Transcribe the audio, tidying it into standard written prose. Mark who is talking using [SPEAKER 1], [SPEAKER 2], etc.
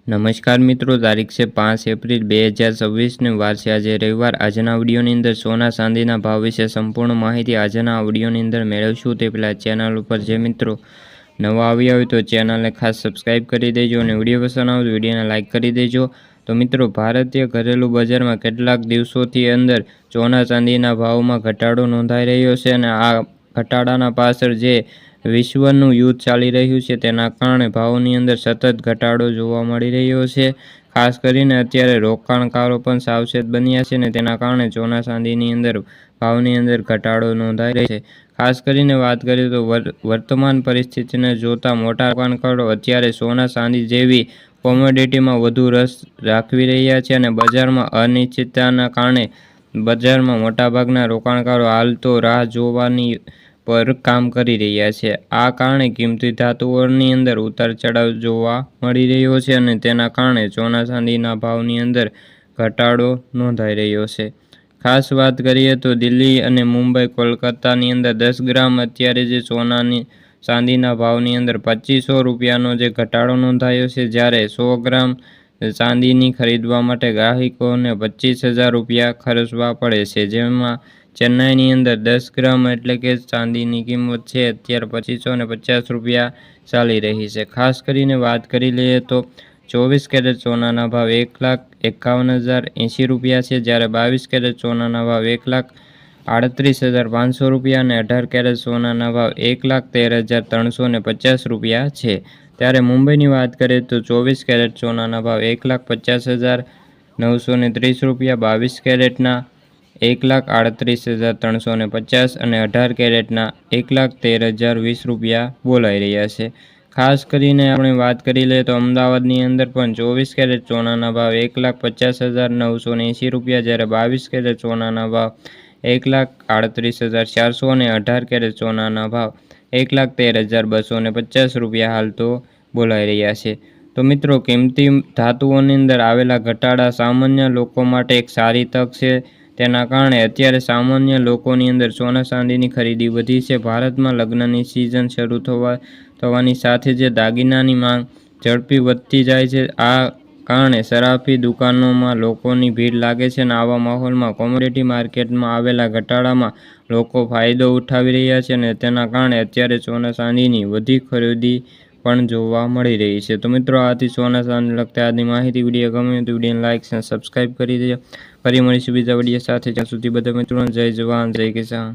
[SPEAKER 1] નમસ્કાર મિત્રો, તારીખ છે 5 એપ્રિલ 2026 ને વાર છે આજે રવિવાર। આજના વિડીયોની અંદર સોના ચાંદીના ભાવ વિશે સંપૂર્ણ માહિતી આજના વિડીયોની અંદર મેળવશું। તે પહેલાં ચેનલ ઉપર જે મિત્રો નવા આવ્યા હોય તો ચેનલને ખાસ સબસ્ક્રાઈબ કરી દેજો અને વિડીયો પસંદ આવે તો વિડીયોને લાઇક કરી દેજો। તો મિત્રો, ભારતીય ઘરેલું બજારમાં કેટલાક દિવસોથી અંદર સોના ચાંદીના ભાવમાં ઘટાડો નોંધાઈ રહ્યો છે અને આ ઘટાડાના પાછળ જે વિશ્વનું યુદ્ધ ચાલી રહ્યું છે તેના કારણે ભાવની અંદર સતત ઘટાડો જોવા મળી રહ્યો છે। ખાસ કરીને અત્યારે રોકાણકારો પણ સાવચેત બન્યા છે અને તેના કારણે સોના ચાંદીની અંદર ભાવની અંદર ઘટાડો નોંધાઈ રહ્યો છે। ખાસ કરીને વાત કરીએ તો વર્તમાન પરિસ્થિતિને જોતા મોટા રોકાણકારો અત્યારે સોના ચાંદી જેવી કોમોડિટીમાં વધુ રસ દાખવી રહ્યા છે અને બજારમાં અનિશ્ચિતતાના કારણે બજારમાં મોટાભાગના રોકાણકારો હાલ તો રાહ જોવાની પર કામ કરી રહ્યા છે। આ કારણે કિંમતી ધાતુઓની અંદર ઉતાર ચઢાવ જોવા મળી રહ્યો છે અને તેના કારણે સોના ચાંદીના ભાવની અંદર ઘટાડો નોંધાઈ રહ્યો છે। ખાસ વાત કરીએ તો દિલ્હી અને મુંબઈ, કોલકાતાની અંદર 10 ગ્રામ અત્યારે જે સોનાની ચાંદીના ભાવની અંદર 2500 રૂપિયાનો જે ઘટાડો નોંધાયો છે, જ્યારે 100 ગ્રામ ચાંદીની ખરીદવા માટે ગ્રાહકોને 25,000 રૂપિયા ખર્ચવા પડે છે। જેમાં ચેન્નાઈની અંદર 10 ગ્રામ એટલે કે ચાંદીની કિંમત છે અત્યારે 2550 રૂપિયા ચાલી રહી છે। ખાસ કરીને વાત કરી લઈએ તો 24 કેરેટ સોનાના ભાવ 1,51,080 રૂપિયા છે, જ્યારે 22 કેરેટ સોનાના ભાવ 1,38,500 રૂપિયા અને 18 કેરેટ સોનાના ભાવ 1,13,350 રૂપિયા છે। ત્યારે મુંબઈની વાત કરીએ તો 24 કેરેટ સોનાના ભાવ 1,50,930 રૂપિયા, 22 કેરેટના 1,38,350 અને 18 કેરેટના 1,13,020 રૂપિયા બોલાઈ રહ્યા છે। ખાસ કરીને આપણે વાત કરી લઈએ તો અમદાવાદની અંદર પણ 24 કેરેટ સોનાના ભાવ 1,50,980 રૂપિયા, જ્યારે 22 કેરેટ સોનાના ભાવ 1,38,400 અને 18 કેરેટ સોનાના ભાવ 1,13,250 રૂપિયા હાલ તો બોલાઈ રહ્યા છે। તો મિત્રો, કિંમતી ધાતુઓની અંદર આવેલા ઘટાડા સામાન્ય લોકો માટે એક સારી તક છે। તેના કારણે અત્યારે સામાન્ય લોકોની અંદર સોના ચાંદીની ખરીદી વધી છે। ભારતમાં લગ્નની સિઝન શરૂ થવાની સાથે જ દાગીનાની માંગ ઝડપી વધતી જાય છે। આ કારણે સરાફી દુકાનોમાં લોકોની ભીડ લાગે છે અને આવા માહોલમાં કોમોડિટી માર્કેટમાં આવેલા ઘટાડામાં લોકો ફાયદો ઉઠાવી રહ્યા છે અને તેના કારણે અત્યારે સોના ચાંદીની વધી ખરીદી પણ જોવા મળી રહી છે। તો મિત્રો, આથી સોના ચાંદી લગતા આજની માહિતી વિડીયો ગમે તો વિડીયોને લાઇક અને સબસ્ક્રાઈબ કરી દેજો। ફરી મળીશું બીજા વિડીયો સાથે, જ્યાં સુધી બધા મિત્રો જય જવાન જય કિસાન।